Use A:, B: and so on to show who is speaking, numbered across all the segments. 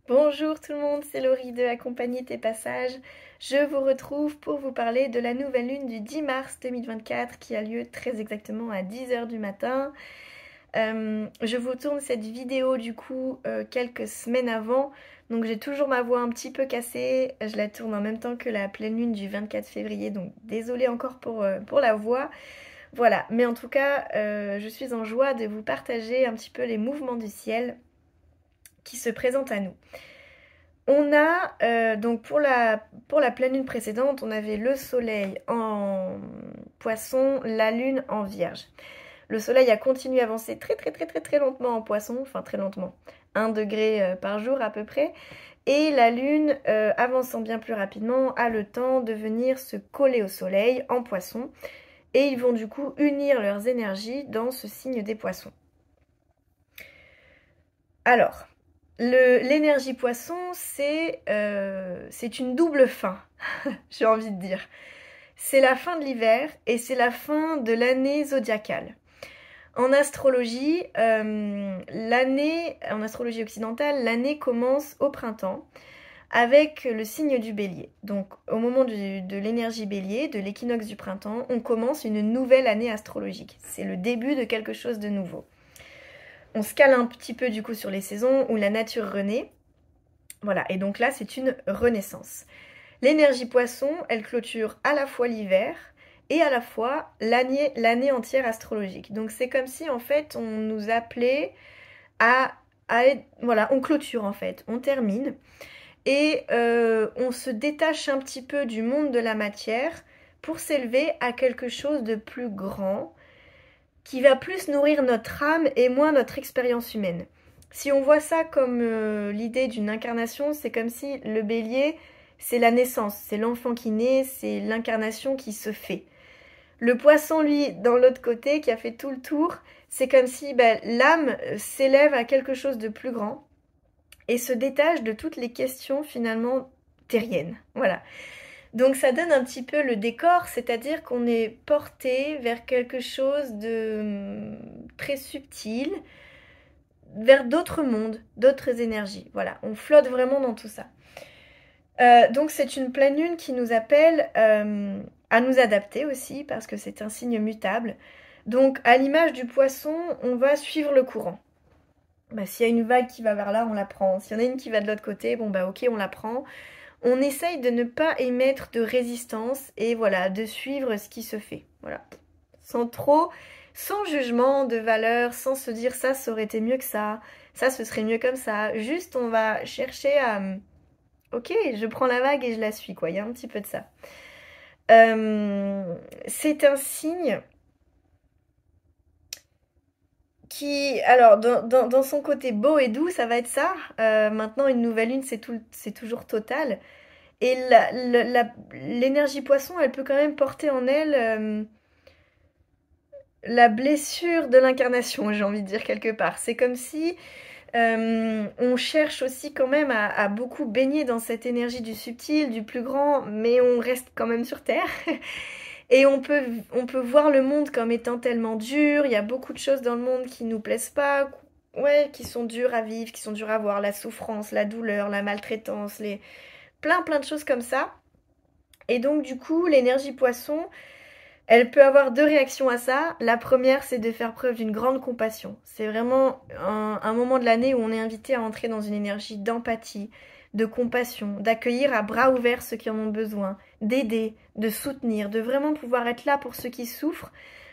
A: Bonjour tout le monde, c'est Laurie de Accompagner tes passages. Je vous retrouve pour vous parler de la nouvelle lune du 10 mars 2024 qui a lieu très exactement à 10 heures du matin. Je vous tourne cette vidéo du coup quelques semaines avant, donc j'ai toujours ma voix un petit peu cassée. Je la tourne en même temps que la pleine lune du 24 février, donc désolée encore pour la voix. Voilà, mais en tout cas, je suis en joie de vous partager un petit peu les mouvements du ciel qui se présentent à nous. On a, donc pour la pleine lune précédente, on avait le soleil en poisson, la lune en vierge. Le soleil a continué à avancer très lentement en poisson, enfin très lentement, 1 degré par jour à peu près. Et la lune, avançant bien plus rapidement, a le temps de venir se coller au soleil en poisson. Et ils vont du coup unir leurs énergies dans ce signe des poissons. Alors, l'énergie poisson, c'est une double fin, j'ai envie de dire. C'est la fin de l'hiver et c'est la fin de l'année zodiacale. En astrologie, en astrologie occidentale, l'année commence au printemps avec le signe du bélier. Donc au moment de l'énergie bélier, de l'équinoxe du printemps, on commence une nouvelle année astrologique. C'est le début de quelque chose de nouveau. On se cale un petit peu du coup sur les saisons où la nature renaît. Voilà, et donc là c'est une renaissance. L'énergie poisson, elle clôture à la fois l'hiver et à la fois l'année entière astrologique. Donc c'est comme si en fait on nous appelait voilà, on clôture en fait, on termine. Et on se détache un petit peu du monde de la matière pour s'élever à quelque chose de plus grand, qui va plus nourrir notre âme et moins notre expérience humaine. Si on voit ça comme l'idée d'une incarnation, c'est comme si le bélier, c'est la naissance, c'est l'enfant qui naît, c'est l'incarnation qui se fait. Le poisson, lui, dans l'autre côté, qui a fait tout le tour, c'est comme si l'âme s'élève à quelque chose de plus grand et se détache de toutes les questions finalement terriennes. Voilà. Donc ça donne un petit peu le décor, c'est-à-dire qu'on est porté vers quelque chose de très subtil, vers d'autres mondes, d'autres énergies. Voilà, on flotte vraiment dans tout ça. Donc c'est une pleine lune qui nous appelle à nous adapter aussi, parce que c'est un signe mutable. Donc à l'image du poisson, on va suivre le courant. S'il y a une vague qui va vers là, on la prend. S'il y en a une qui va de l'autre côté, bon ok, on la prend. On essaye de ne pas émettre de résistance et voilà, de suivre ce qui se fait. Voilà. Sans jugement de valeur, sans se dire ça aurait été mieux que ça ce serait mieux comme ça. Juste, on va chercher à... Ok, je prends la vague et je la suis, quoi. Il y a un petit peu de ça. C'est un signe qui, alors, dans son côté beau et doux, ça va être ça. Maintenant, une nouvelle lune, c'est toujours total. Et l'énergie poisson, elle peut quand même porter en elle la blessure de l'incarnation, j'ai envie de dire quelque part. C'est comme si on cherche aussi quand même à beaucoup baigner dans cette énergie du subtil, du plus grand, mais on reste quand même sur Terre. Et on peut voir le monde comme étant tellement dur. Il y a beaucoup de choses dans le monde qui nous plaisent pas, ouais, qui sont dures à vivre, qui sont dures à voir. La souffrance, la douleur, la maltraitance, plein de choses comme ça. Et donc du coup, l'énergie poisson, elle peut avoir deux réactions à ça. La première, c'est de faire preuve d'une grande compassion. C'est vraiment un moment de l'année où on est invité à entrer dans une énergie d'empathie, de compassion, d'accueillir à bras ouverts ceux qui en ont besoin, d'aider, de soutenir, de vraiment pouvoir être là pour ceux qui souffrent.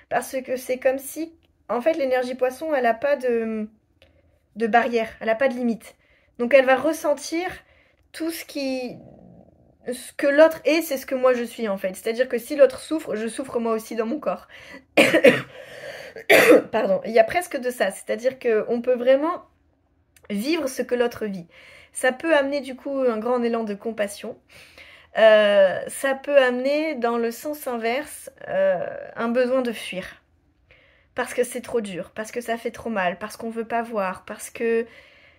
A: Parce que c'est comme si, en fait, l'énergie poisson, elle n'a pas de barrière, elle n'a pas de limite. Donc elle va ressentir tout ce que l'autre est, c'est ce que moi je suis en fait. C'est-à-dire que si l'autre souffre, je souffre moi aussi dans mon corps. Pardon, il y a presque de ça. C'est-à-dire qu'on peut vraiment vivre ce que l'autre vit. Ça peut amener du coup un grand élan de compassion. Ça peut amener dans le sens inverse un besoin de fuir. Parce que c'est trop dur, parce que ça fait trop mal, parce qu'on veut pas voir, parce qu'il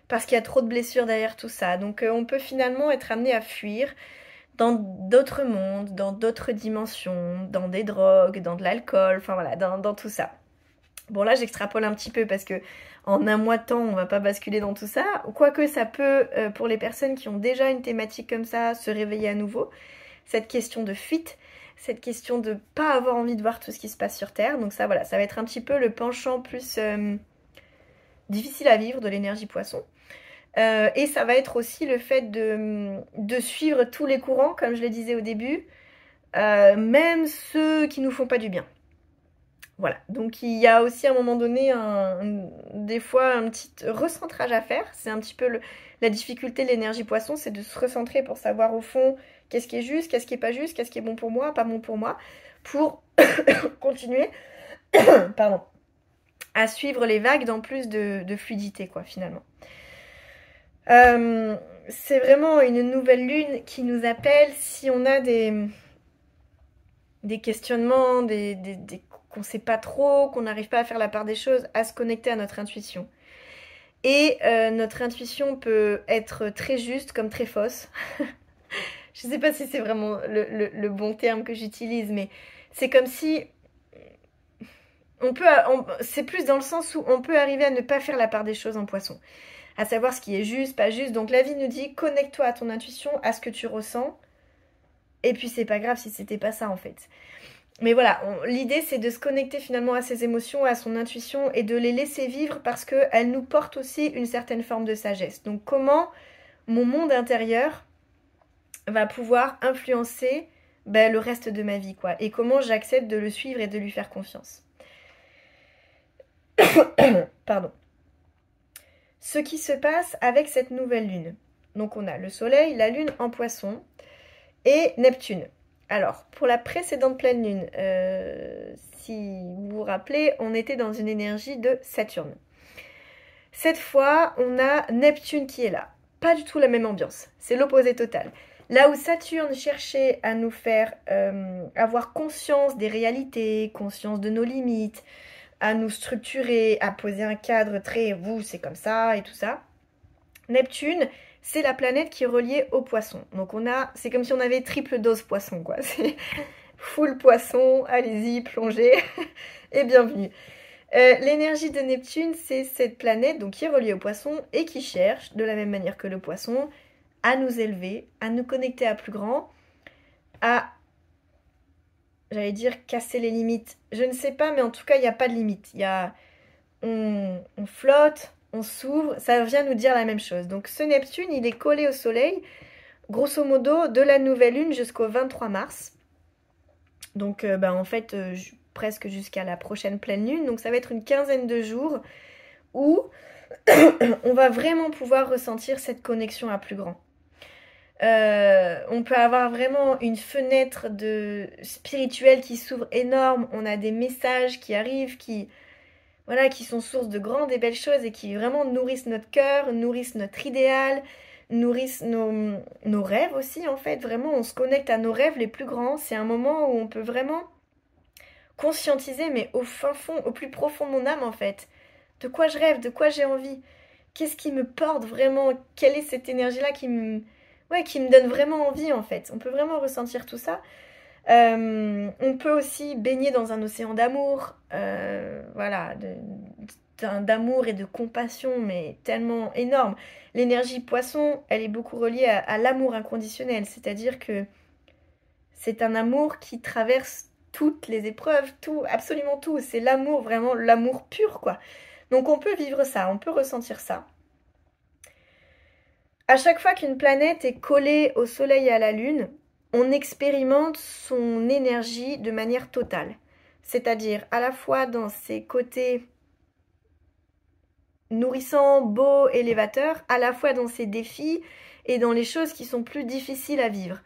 A: y a trop de blessures derrière tout ça. Donc on peut finalement être amené à fuir dans d'autres mondes, dans d'autres dimensions, dans des drogues, dans de l'alcool, enfin voilà, dans tout ça. Bon là j'extrapole un petit peu parce que en un mois de temps on va pas basculer dans tout ça. Quoique ça peut, pour les personnes qui ont déjà une thématique comme ça, se réveiller à nouveau. Cette question de fuite, cette question de pas avoir envie de voir tout ce qui se passe sur Terre. Donc ça voilà, ça va être un petit peu le penchant plus difficile à vivre de l'énergie poisson. Et ça va être aussi le fait de suivre tous les courants, comme je le disais au début, même ceux qui nous font pas du bien. Voilà, donc il y a aussi à un moment donné, des fois, un petit recentrage à faire. C'est un petit peu la difficulté de l'énergie poisson, c'est de se recentrer pour savoir au fond qu'est-ce qui est juste, qu'est-ce qui est pas juste, qu'est-ce qui est bon pour moi, pas bon pour moi, pour continuer pardon, à suivre les vagues dans plus de fluidité, quoi, finalement. C'est vraiment une nouvelle lune qui nous appelle si on a des questionnements, qu'on ne sait pas trop, qu'on n'arrive pas à faire la part des choses, à se connecter à notre intuition. Et notre intuition peut être très juste comme très fausse. Je ne sais pas si c'est vraiment le bon terme que j'utilise, mais c'est comme si c'est plus dans le sens où on peut arriver à ne pas faire la part des choses en poisson, à savoir ce qui est juste, pas juste. Donc la vie nous dit connecte-toi à ton intuition, à ce que tu ressens, et puis c'est pas grave si c'était pas ça en fait. Mais voilà, l'idée c'est de se connecter finalement à ses émotions, à son intuition et de les laisser vivre parce qu'elles nous portent aussi une certaine forme de sagesse. Donc comment mon monde intérieur va pouvoir influencer le reste de ma vie, quoi. Et comment j'accepte de le suivre et de lui faire confiance. Pardon. Ce qui se passe avec cette nouvelle lune. Donc on a le soleil, la lune en poisson et Neptune. Alors, pour la précédente pleine lune, si vous vous rappelez, on était dans une énergie de Saturne. Cette fois, on a Neptune qui est là. Pas du tout la même ambiance, c'est l'opposé total. Là où Saturne cherchait à nous faire avoir conscience des réalités, conscience de nos limites, à nous structurer, à poser un cadre très vous, c'est comme ça et tout ça. Neptune, c'est la planète qui est reliée au poisson. Donc c'est comme si on avait triple dose poisson, quoi. C'est full poisson, allez-y, plongez et bienvenue. L'énergie de Neptune, c'est cette planète donc, qui est reliée au poisson et qui cherche, de la même manière que le poisson, à nous élever, à nous connecter à plus grand, à, j'allais dire, casser les limites. Je ne sais pas, mais en tout cas, il n'y a pas de limite. On flotte, on s'ouvre, ça vient nous dire la même chose. Donc ce Neptune, il est collé au soleil, grosso modo, de la nouvelle lune jusqu'au 23 mars. Donc en fait, presque jusqu'à la prochaine pleine lune. Donc ça va être une quinzaine de jours où on va vraiment pouvoir ressentir cette connexion à plus grand. On peut avoir vraiment une fenêtre spirituelle qui s'ouvre énorme. On a des messages qui arrivent, qui sont source de grandes et belles choses et qui vraiment nourrissent notre cœur, nourrissent notre idéal, nourrissent nos rêves aussi en fait. Vraiment, on se connecte à nos rêves les plus grands. C'est un moment où on peut vraiment conscientiser, mais au fin fond, au plus profond de mon âme en fait. De quoi je rêve, de quoi j'ai envie. Qu'est-ce qui me porte vraiment? Quelle est cette énergie-là qui me donne vraiment envie en fait. On peut vraiment ressentir tout ça. On peut aussi baigner dans un océan d'amour, d'amour et de compassion, mais tellement énorme. L'énergie poisson, elle est beaucoup reliée à l'amour inconditionnel, c'est-à-dire que c'est un amour qui traverse toutes les épreuves, tout, absolument tout. C'est l'amour, vraiment l'amour pur, quoi. Donc on peut vivre ça, on peut ressentir ça. À chaque fois qu'une planète est collée au Soleil et à la Lune, on expérimente son énergie de manière totale. C'est-à-dire à la fois dans ses côtés nourrissants, beaux, élévateurs, à la fois dans ses défis et dans les choses qui sont plus difficiles à vivre.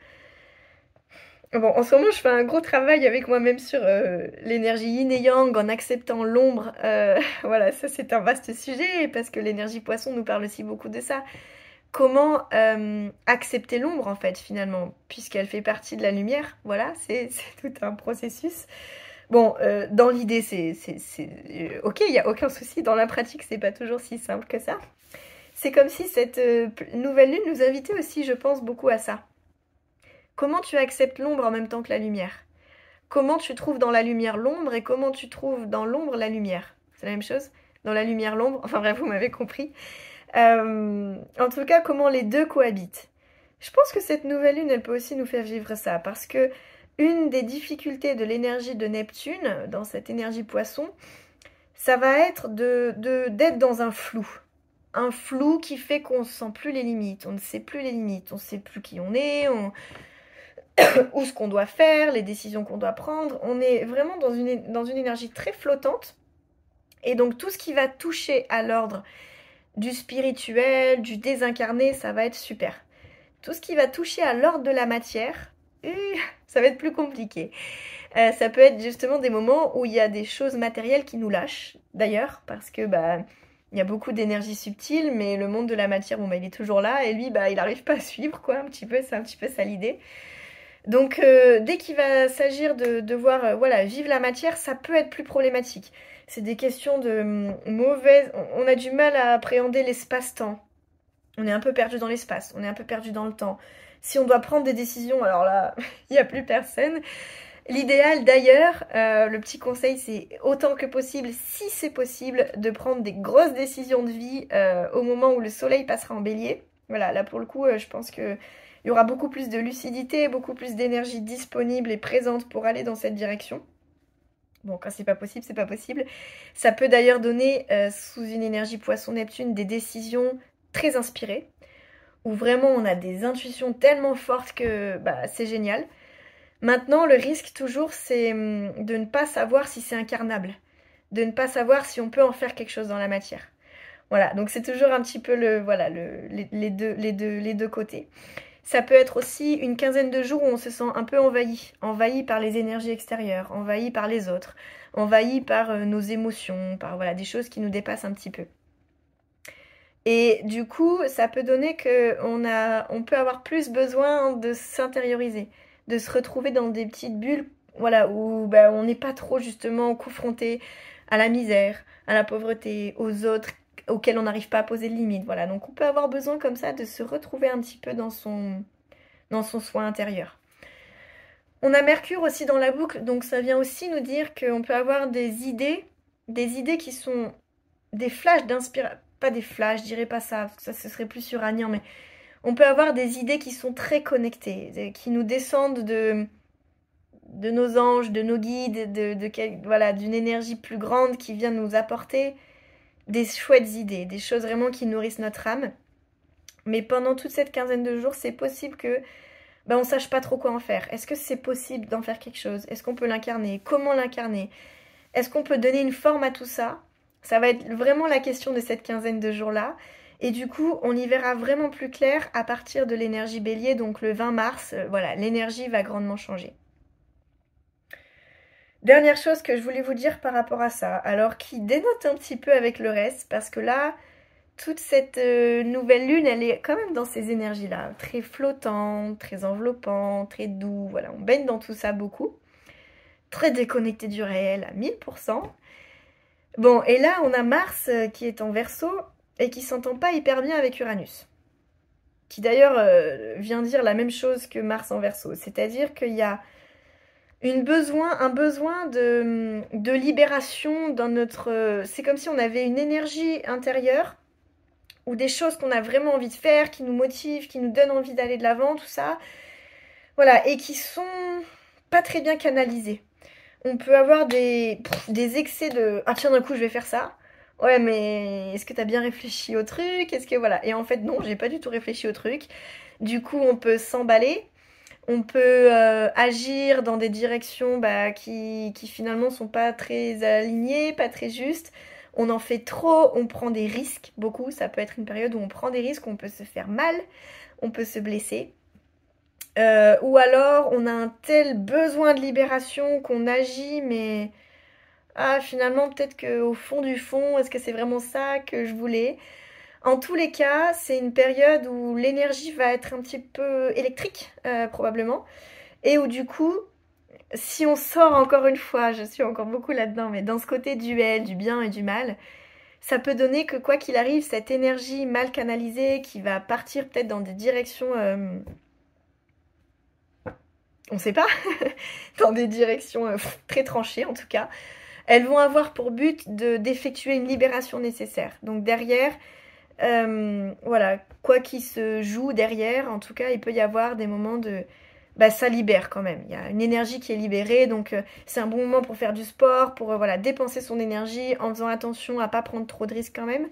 A: Bon, en ce moment, je fais un gros travail avec moi-même sur l'énergie yin et yang en acceptant l'ombre. Voilà, ça c'est un vaste sujet parce que l'énergie poisson nous parle aussi beaucoup de ça. Comment accepter l'ombre en fait finalement, puisqu'elle fait partie de la lumière, voilà, c'est tout un processus. Bon, dans l'idée c'est ok, il n'y a aucun souci, dans la pratique c'est pas toujours si simple que ça. C'est comme si cette nouvelle lune nous invitait aussi, je pense, beaucoup à ça. Comment tu acceptes l'ombre en même temps que la lumière? Comment tu trouves dans la lumière l'ombre et comment tu trouves dans l'ombre la lumière? c'est la même chose. Dans la lumière, l'ombre, enfin bref, vous m'avez compris. En tout cas, comment les deux cohabitent. Je pense que cette nouvelle lune, elle peut aussi nous faire vivre ça, parce que une des difficultés de l'énergie de Neptune, dans cette énergie poisson, ça va être d'être dans un flou. Un flou qui fait qu'on ne sent plus les limites, on ne sait plus les limites, on ne sait plus qui on est, ou ce qu'on doit faire, les décisions qu'on doit prendre. On est vraiment dans une énergie très flottante. Et donc tout ce qui va toucher à l'ordre du spirituel, du désincarné, ça va être super. Tout ce qui va toucher à l'ordre de la matière, ça va être plus compliqué. Ça peut être justement des moments où il y a des choses matérielles qui nous lâchent, d'ailleurs, parce que il y a beaucoup d'énergie subtile, mais le monde de la matière, bon, il est toujours là, et lui, il n'arrive pas à suivre, quoi, un petit peu, c'est un petit peu ça l'idée. Donc, dès qu'il va s'agir de devoir voilà, vivre la matière, ça peut être plus problématique. C'est des questions de mauvaise... On a du mal à appréhender l'espace-temps. On est un peu perdu dans l'espace, on est un peu perdu dans le temps. Si on doit prendre des décisions, alors là, il n'y a plus personne. L'idéal d'ailleurs, le petit conseil, c'est autant que possible, si c'est possible, de prendre des grosses décisions de vie au moment où le soleil passera en bélier. Voilà, là pour le coup, je pense qu'il y aura beaucoup plus de lucidité, beaucoup plus d'énergie disponible et présente pour aller dans cette direction. Bon, quand c'est pas possible, c'est pas possible. Ça peut d'ailleurs donner, sous une énergie poisson-Neptune, des décisions très inspirées, où vraiment on a des intuitions tellement fortes que c'est génial. Maintenant, le risque toujours, c'est de ne pas savoir si c'est incarnable, de ne pas savoir si on peut en faire quelque chose dans la matière. Voilà, donc c'est toujours un petit peu les deux côtés. Ça peut être aussi une quinzaine de jours où on se sent un peu envahi par les énergies extérieures, envahi par les autres, envahi par nos émotions, par des choses qui nous dépassent un petit peu. Et du coup, ça peut donner qu'on peut avoir plus besoin de s'intérioriser, de se retrouver dans des petites bulles, où on n'est pas trop justement confronté à la misère, à la pauvreté, aux autres auxquels on n'arrive pas à poser de limites. Voilà, donc on peut avoir besoin comme ça de se retrouver un petit peu dans son soin intérieur. On a Mercure aussi dans la boucle, donc ça vient aussi nous dire qu'on peut avoir des idées qui sont des flashs d'inspiration. Pas des flashs, je dirais pas ça, parce que ça ce serait plus uranien, mais on peut avoir des idées qui sont très connectées, qui nous descendent de nos anges, de nos guides, d'une énergie plus grande qui vient nous apporter des chouettes idées, des choses vraiment qui nourrissent notre âme. Mais pendant toute cette quinzaine de jours, c'est possible que on sache pas trop quoi en faire. Est-ce que c'est possible d'en faire quelque chose? Est-ce qu'on peut l'incarner? Comment l'incarner? Est-ce qu'on peut donner une forme à tout ça? Ça va être vraiment la question de cette quinzaine de jours-là. Et du coup, on y verra vraiment plus clair à partir de l'énergie bélier, donc le 20 mars. L'énergie va grandement changer. Dernière chose que je voulais vous dire par rapport à ça, alors qui dénote un petit peu avec le reste, parce que là, toute cette nouvelle lune, elle est quand même dans ces énergies-là, très flottante, très enveloppante, très doux, voilà, on baigne dans tout ça beaucoup, très déconnecté du réel à 1000%. Bon, et là, on a Mars qui est en Verseau et qui s'entend pas hyper bien avec Uranus, qui d'ailleurs vient dire la même chose que Mars en Verseau, c'est-à-dire qu'il y a un besoin de libération dans notre... C'est comme si on avait une énergie intérieure ou des choses qu'on a vraiment envie de faire, qui nous motivent, qui nous donnent envie d'aller de l'avant, tout ça. Voilà, et qui sont pas très bien canalisées. On peut avoir des excès de... Ah tiens, d'un coup, je vais faire ça. Ouais, mais est-ce que t'as bien réfléchi au truc? Est-ce que voilà. Et en fait, non, j'ai pas du tout réfléchi au truc. Du coup, on peut s'emballer. On peut agir dans des directions qui finalement sont pas très alignées, pas très justes. On en fait trop, on prend des risques, beaucoup. Ça peut être une période où on prend des risques, on peut se faire mal, on peut se blesser. Ou alors on a un tel besoin de libération qu'on agit, mais finalement peut-être qu'au fond du fond, est-ce que c'est vraiment ça que je voulais? En tous les cas, c'est une période où l'énergie va être un petit peu électrique, probablement, et où du coup, si on sort encore une fois, je suis encore beaucoup là-dedans, mais dans ce côté duel, du bien et du mal, ça peut donner que quoi qu'il arrive, cette énergie mal canalisée qui va partir peut-être dans des directions, on sait pas, dans des directions très tranchées en tout cas, elles vont avoir pour but d'effectuer une libération nécessaire. Donc derrière, voilà, quoi qu'il se joue derrière, en tout cas, il peut y avoir des moments de... Bah, ça libère quand même. Il y a une énergie qui est libérée, donc c'est un bon moment pour faire du sport, pour voilà, dépenser son énergie en faisant attention à pas prendre trop de risques quand même.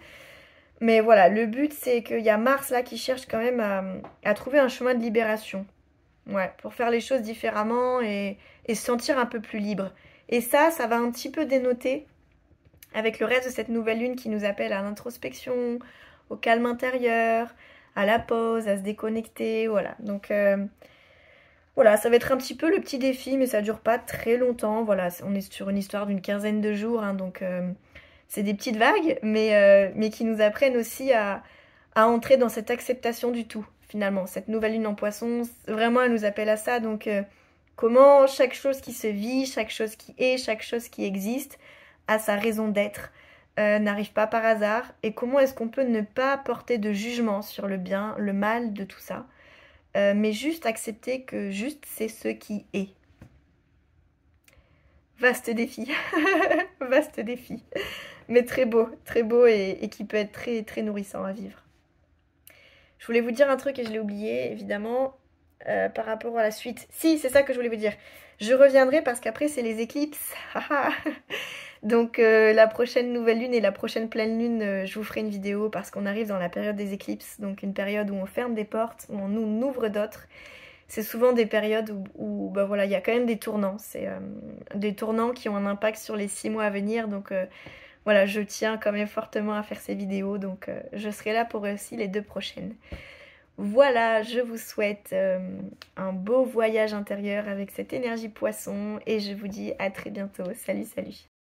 A: Mais voilà, le but c'est qu'il y a Mars là qui cherche quand même à trouver un chemin de libération. Ouais, pour faire les choses différemment et se sentir un peu plus libre. Et ça va un petit peu dénoter avec le reste de cette nouvelle lune qui nous appelle à l'introspection, au calme intérieur, à la pause, à se déconnecter, voilà. Donc voilà, ça va être un petit peu le petit défi, mais ça dure pas très longtemps. Voilà, on est sur une histoire d'une quinzaine de jours, hein, donc c'est des petites vagues, mais qui nous apprennent aussi à entrer dans cette acceptation du tout, finalement. Cette nouvelle lune en poisson, vraiment, elle nous appelle à ça. Donc, comment chaque chose qui se vit, chaque chose qui est, chaque chose qui existe, a sa raison d'être, n'arrive pas par hasard. Et comment est-ce qu'on peut ne pas porter de jugement sur le bien, le mal de tout ça, mais juste accepter que juste c'est ce qui est. Vaste défi, vaste défi, mais très beau et qui peut être très, très nourrissant à vivre. Je voulais vous dire un truc et je l'ai oublié, évidemment, par rapport à la suite. Si, c'est ça que je voulais vous dire. Je reviendrai parce qu'après, c'est les éclipses. Donc, la prochaine nouvelle lune et la prochaine pleine lune, je vous ferai une vidéo parce qu'on arrive dans la période des éclipses. Donc, une période où on ferme des portes, où on ouvre d'autres. C'est souvent des périodes où bah voilà, il y a quand même des tournants. C'est des tournants qui ont un impact sur les 6 mois à venir. Donc voilà, je tiens quand même fortement à faire ces vidéos. Donc je serai là pour aussi les 2 prochaines. Voilà, je vous souhaite un beau voyage intérieur avec cette énergie poisson. Et je vous dis à très bientôt. Salut, salut!